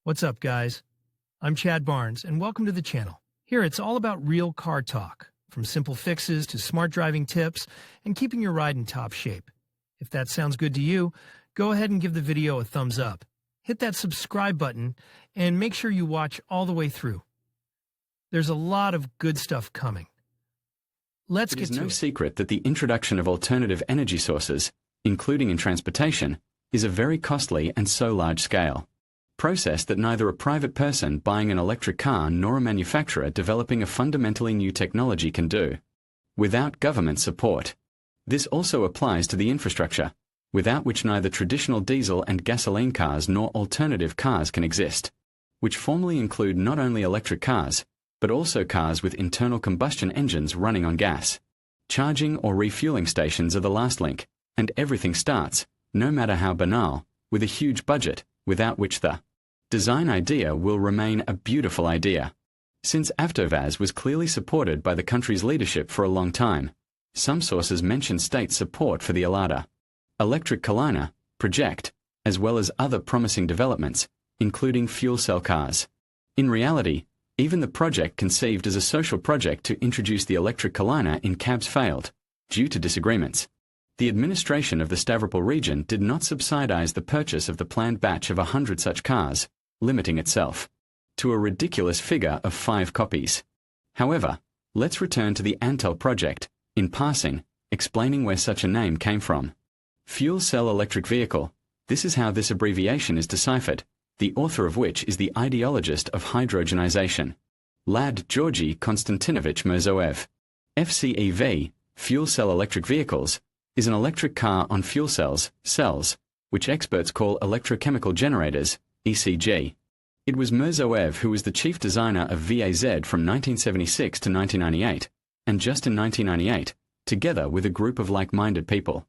What's up, guys? I'm Chad Barnes, and welcome to the channel. Here, it's all about real car talk, from simple fixes to smart driving tips and keeping your ride in top shape. If that sounds good to you, go ahead and give the video a thumbs up. Hit that subscribe button, and make sure you watch all the way through. There's a lot of good stuff coming. Let's get to it. It is no secret that the introduction of alternative energy sources, including in transportation, is a very costly and so large scale process that neither a private person buying an electric car nor a manufacturer developing a fundamentally new technology can do without government support. This also applies to the infrastructure, without which neither traditional diesel and gasoline cars nor alternative cars can exist, which formally include not only electric cars, but also cars with internal combustion engines running on gas. Charging or refueling stations are the last link, and everything starts, no matter how banal, with a huge budget, without which the design idea will remain a beautiful idea. Since AvtoVAZ was clearly supported by the country's leadership for a long time, some sources mention state support for the Lada electric Kalina project, as well as other promising developments, including fuel cell cars. In reality, even the project conceived as a social project to introduce the electric Kalina in cabs failed, due to disagreements. The administration of the Stavropol region did not subsidize the purchase of the planned batch of 100 such cars, limiting itself to a ridiculous figure of 5 copies. However, let's return to the Antel project, in passing, explaining where such a name came from. Fuel cell electric vehicle, this is how this abbreviation is deciphered, the author of which is the ideologist of hydrogenization, Lad Georgy Konstantinovich Mirzoev. FCEV, fuel cell electric vehicles, is an electric car on fuel cells, which experts call electrochemical generators, ECG. It was Mirzoev who was the chief designer of VAZ from 1976 to 1998, and just in 1998, together with a group of like-minded people,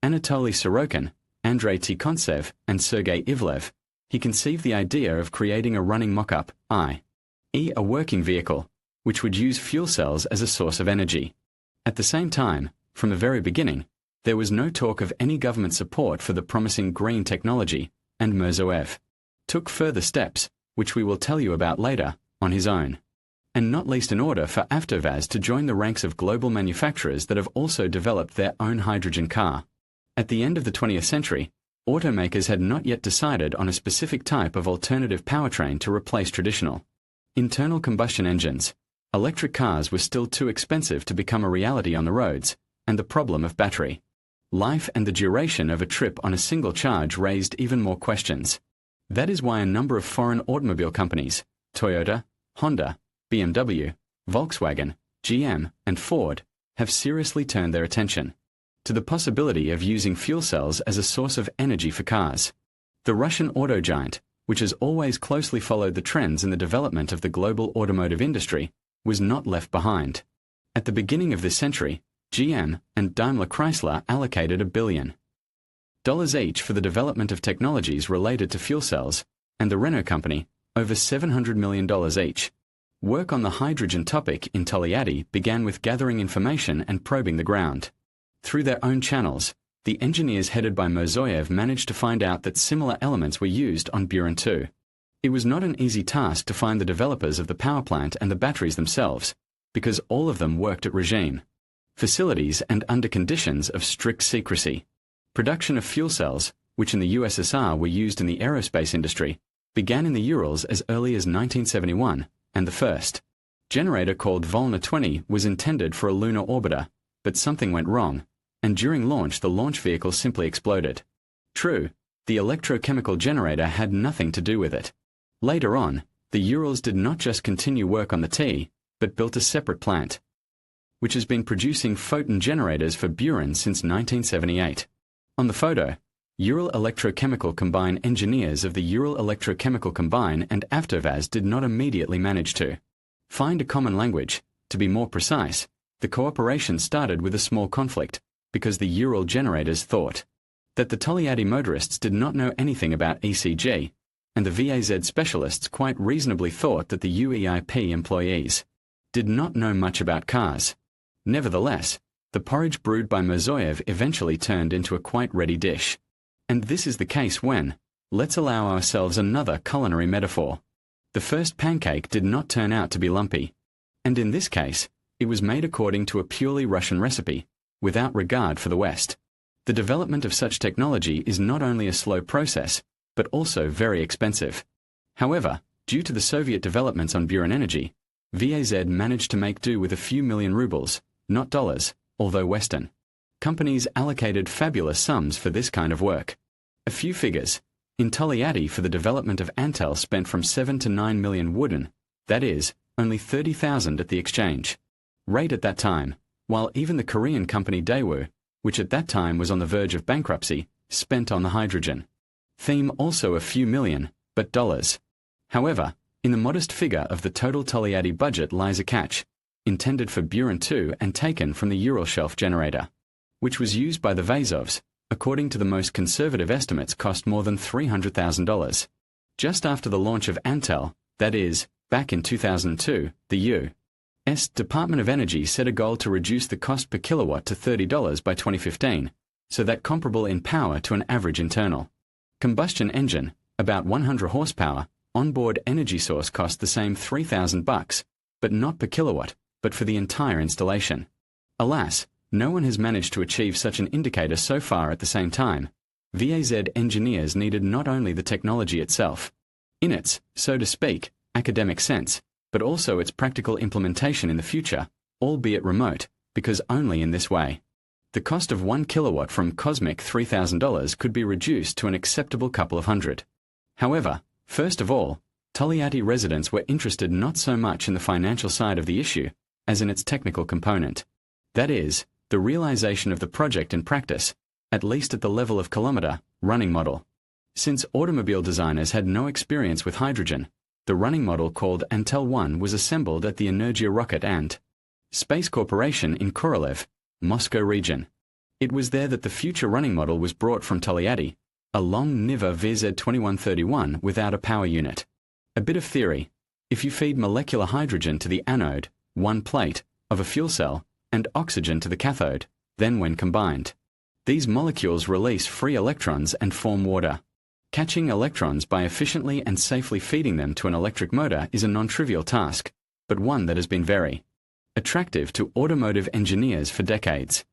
Anatoly Sorokin, Andrei Tikhonsev, and Sergei Ivlev, he conceived the idea of creating a running mock-up, i.e. a working vehicle, which would use fuel cells as a source of energy. At the same time, from the very beginning, there was no talk of any government support for the promising green technology, and Mirzoev took further steps, which we will tell you about later, on his own. And not least in order for AvtoVAZ to join the ranks of global manufacturers that have also developed their own hydrogen car. At the end of the 20th century, automakers had not yet decided on a specific type of alternative powertrain to replace traditional internal combustion engines. Electric cars were still too expensive to become a reality on the roads, and the problem of battery life and the duration of a trip on a single charge raised even more questions. That is why a number of foreign automobile companies, Toyota, Honda, BMW, Volkswagen, GM, and Ford, have seriously turned their attention to the possibility of using fuel cells as a source of energy for cars. The Russian auto giant, which has always closely followed the trends in the development of the global automotive industry, was not left behind. At the beginning of this century, GM and Daimler Chrysler allocated $1 billion each for the development of technologies related to fuel cells, and the Renault company, over $700 million each. Work on the hydrogen topic in Tolyatti began with gathering information and probing the ground. Through their own channels, the engineers headed by Mirzoev managed to find out that similar elements were used on Buran 2. It was not an easy task to find the developers of the power plant and the batteries themselves, because all of them worked at regime facilities and under conditions of strict secrecy. Production of fuel cells, which in the USSR were used in the aerospace industry, began in the Urals as early as 1971, and the first generator called Volna 20 was intended for a lunar orbiter, but something went wrong, and during launch the launch vehicle simply exploded. True, the electrochemical generator had nothing to do with it. Later on, the Urals did not just continue work on the T, but built a separate plant, which has been producing photon generators for Buran since 1978. On the photo, Ural Electrochemical Combine engineers of the Ural Electrochemical Combine and AvtoVAZ did not immediately manage to find a common language. To be more precise, the cooperation started with a small conflict, because the Ural generators thought that the Tolyatti motorists did not know anything about ECG, and the VAZ specialists quite reasonably thought that the UEIP employees did not know much about cars. Nevertheless, the porridge brewed by Mirzoev eventually turned into a quite ready dish. And this is the case when, let's allow ourselves another culinary metaphor. The first pancake did not turn out to be lumpy. And in this case, it was made according to a purely Russian recipe, without regard for the West. The development of such technology is not only a slow process, but also very expensive. However, due to the Soviet developments on Buran energy, VAZ managed to make do with a few million rubles, not dollars, although Western companies allocated fabulous sums for this kind of work. A few figures. In Togliatti for the development of Antel spent from 7 to 9 million wooden, that is, only 30,000 at the exchange rate at that time, while even the Korean company Daewoo, which at that time was on the verge of bankruptcy, spent on the hydrogen theme also a few million, but dollars. However, in the modest figure of the total Togliatti budget lies a catch, intended for Buran 2 and taken from the Ural Shelf generator, which was used by the Vazovs, according to the most conservative estimates cost more than $300,000. Just after the launch of Antel, that is, back in 2002, the U.S. Department of Energy set a goal to reduce the cost per kilowatt to $30 by 2015, so that comparable in power to an average internal combustion engine, about 100 horsepower, onboard energy source cost the same $3,000, but not per kilowatt, but for the entire installation. Alas, no one has managed to achieve such an indicator so far at the same time. VAZ engineers needed not only the technology itself, in its, so to speak, academic sense, but also its practical implementation in the future, albeit remote, because only in this way the cost of 1 kilowatt from cosmic $3,000 could be reduced to an acceptable couple of hundred. However, first of all, Togliatti residents were interested not so much in the financial side of the issue, as in its technical component. That is, the realization of the project in practice, at least at the level of kilometer, running model. Since automobile designers had no experience with hydrogen, the running model called Antel 1 was assembled at the Energia Rocket and Space Corporation in Korolev, Moscow region. It was there that the future running model was brought from Togliatti, a long Niva VZ2131 without a power unit. A bit of theory. If you feed molecular hydrogen to the anode, one plate, of a fuel cell, and oxygen to the cathode, then when combined, these molecules release free electrons and form water. Catching electrons by efficiently and safely feeding them to an electric motor is a non-trivial task, but one that has been very attractive to automotive engineers for decades.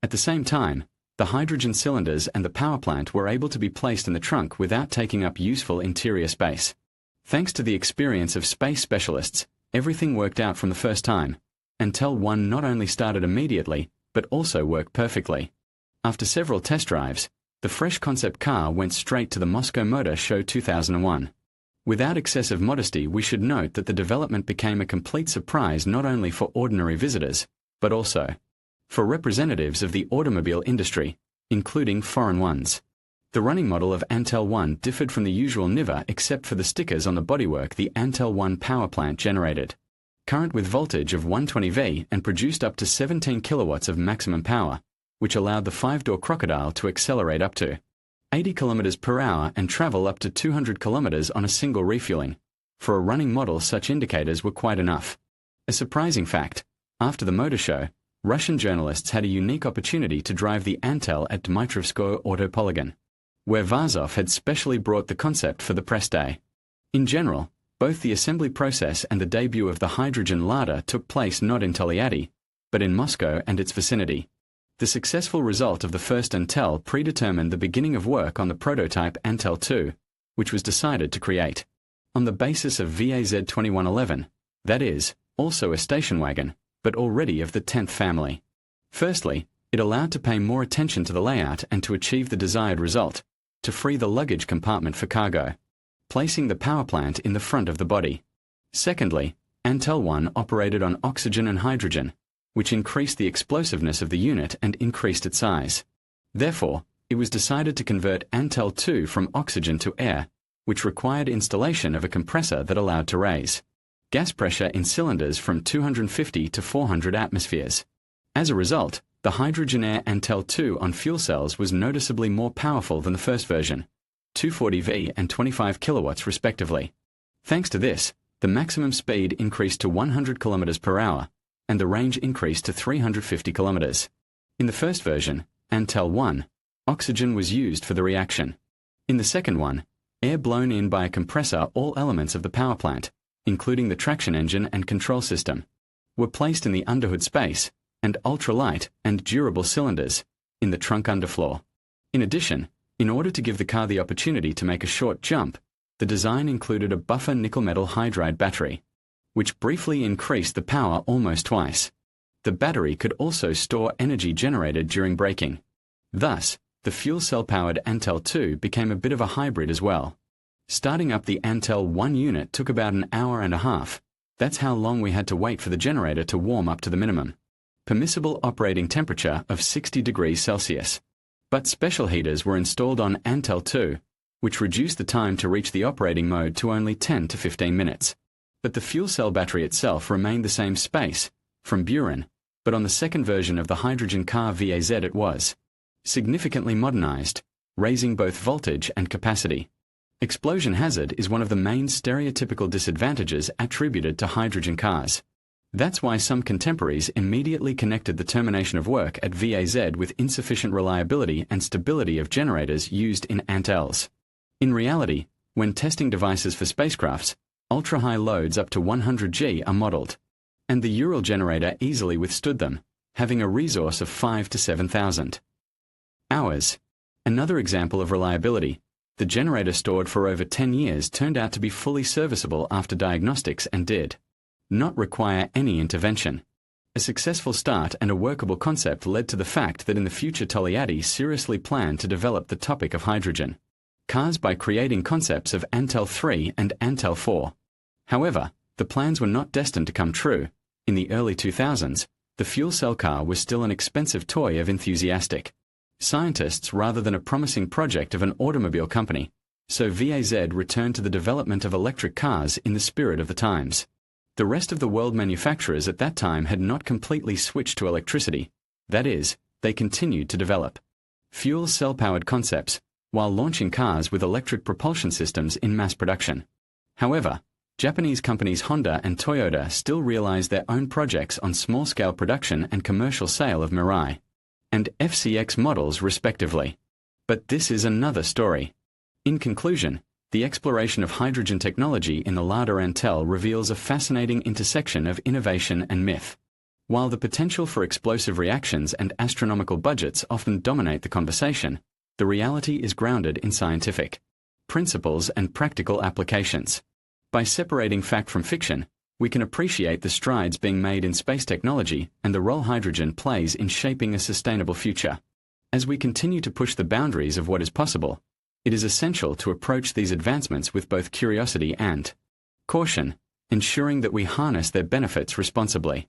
At the same time, the hydrogen cylinders and the power plant were able to be placed in the trunk without taking up useful interior space. Thanks to the experience of space specialists, everything worked out from the first time. Antel 1 not only started immediately, but also worked perfectly. After several test drives, the fresh concept car went straight to the Moscow Motor Show 2001. Without excessive modesty, we should note that the development became a complete surprise not only for ordinary visitors, but also for representatives of the automobile industry, including foreign ones. The running model of Antel 1 differed from the usual Niva except for the stickers on the bodywork the Antel 1 power plant generated. Current with voltage of 120V and produced up to 17 kilowatts of maximum power, which allowed the 5-door Crocodile to accelerate up to 80 km per hour and travel up to 200 km on a single refueling. For a running model, such indicators were quite enough. A surprising fact, after the motor show, Russian journalists had a unique opportunity to drive the Antel at Dmitrovskoye Auto Polygon, where Vazov had specially brought the concept for the press day. In general, both the assembly process and the debut of the hydrogen Lada took place not in Togliatti, but in Moscow and its vicinity. The successful result of the first Antel predetermined the beginning of work on the prototype Antel 2, which was decided to create on the basis of VAZ 2111, that is, also a station wagon, but already of the 10th family. Firstly, it allowed to pay more attention to the layout and to achieve the desired result, to free the luggage compartment for cargo, placing the power plant in the front of the body. Secondly, Antel 1 operated on oxygen and hydrogen, which increased the explosiveness of the unit and increased its size. Therefore, it was decided to convert Antel 2 from oxygen to air, which required installation of a compressor that allowed to raise gas pressure in cylinders from 250 to 400 atmospheres. As a result, the hydrogen-air Antel 2 on fuel cells was noticeably more powerful than the first version, 240V and 25 kilowatts respectively. Thanks to this, the maximum speed increased to 100 km per hour, and the range increased to 350 km. In the first version, Antel 1, oxygen was used for the reaction. In the second one, air blown in by a compressor, all elements of the power plant, including the traction engine and control system, were placed in the underhood space, and ultralight and durable cylinders in the trunk underfloor. In addition, in order to give the car the opportunity to make a short jump, the design included a buffer nickel-metal hydride battery, which briefly increased the power almost twice. The battery could also store energy generated during braking. Thus, the fuel cell-powered Antel 2 became a bit of a hybrid as well. Starting up the Antel 1 unit took about an hour and a half. That's how long we had to wait for the generator to warm up to the minimum permissible operating temperature of 60 degrees Celsius. But special heaters were installed on Antel 2, which reduced the time to reach the operating mode to only 10 to 15 minutes. But the fuel cell battery itself remained the same space, from Buren, but on the second version of the hydrogen car VAZ it was significantly modernized, raising both voltage and capacity. Explosion hazard is one of the main stereotypical disadvantages attributed to hydrogen cars. That's why some contemporaries immediately connected the termination of work at VAZ with insufficient reliability and stability of generators used in Antels. In reality, when testing devices for spacecrafts, ultra-high loads up to 100 G are modeled, and the Ural generator easily withstood them, having a resource of 5 to 7,000 hours. Another example of reliability, the generator stored for over 10 years turned out to be fully serviceable after diagnostics and did not require any intervention. A successful start and a workable concept led to the fact that in the future Togliatti seriously planned to develop the topic of hydrogen cars by creating concepts of Antel 3 and Antel 4. However, the plans were not destined to come true. In the early 2000s, the fuel cell car was still an expensive toy of enthusiastic scientists rather than a promising project of an automobile company, so VAZ returned to the development of electric cars in the spirit of the times. The rest of the world manufacturers at that time had not completely switched to electricity. That is, they continued to develop fuel cell-powered concepts, while launching cars with electric propulsion systems in mass production. However, Japanese companies Honda and Toyota still realized their own projects on small-scale production and commercial sale of Mirai and FCX models respectively. But this is another story. In conclusion, the exploration of hydrogen technology in the Lada Antel reveals a fascinating intersection of innovation and myth. While the potential for explosive reactions and astronomical budgets often dominate the conversation, the reality is grounded in scientific principles and practical applications. By separating fact from fiction, we can appreciate the strides being made in space technology and the role hydrogen plays in shaping a sustainable future. As we continue to push the boundaries of what is possible, it is essential to approach these advancements with both curiosity and caution, ensuring that we harness their benefits responsibly.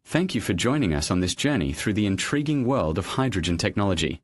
Thank you for joining us on this journey through the intriguing world of hydrogen technology.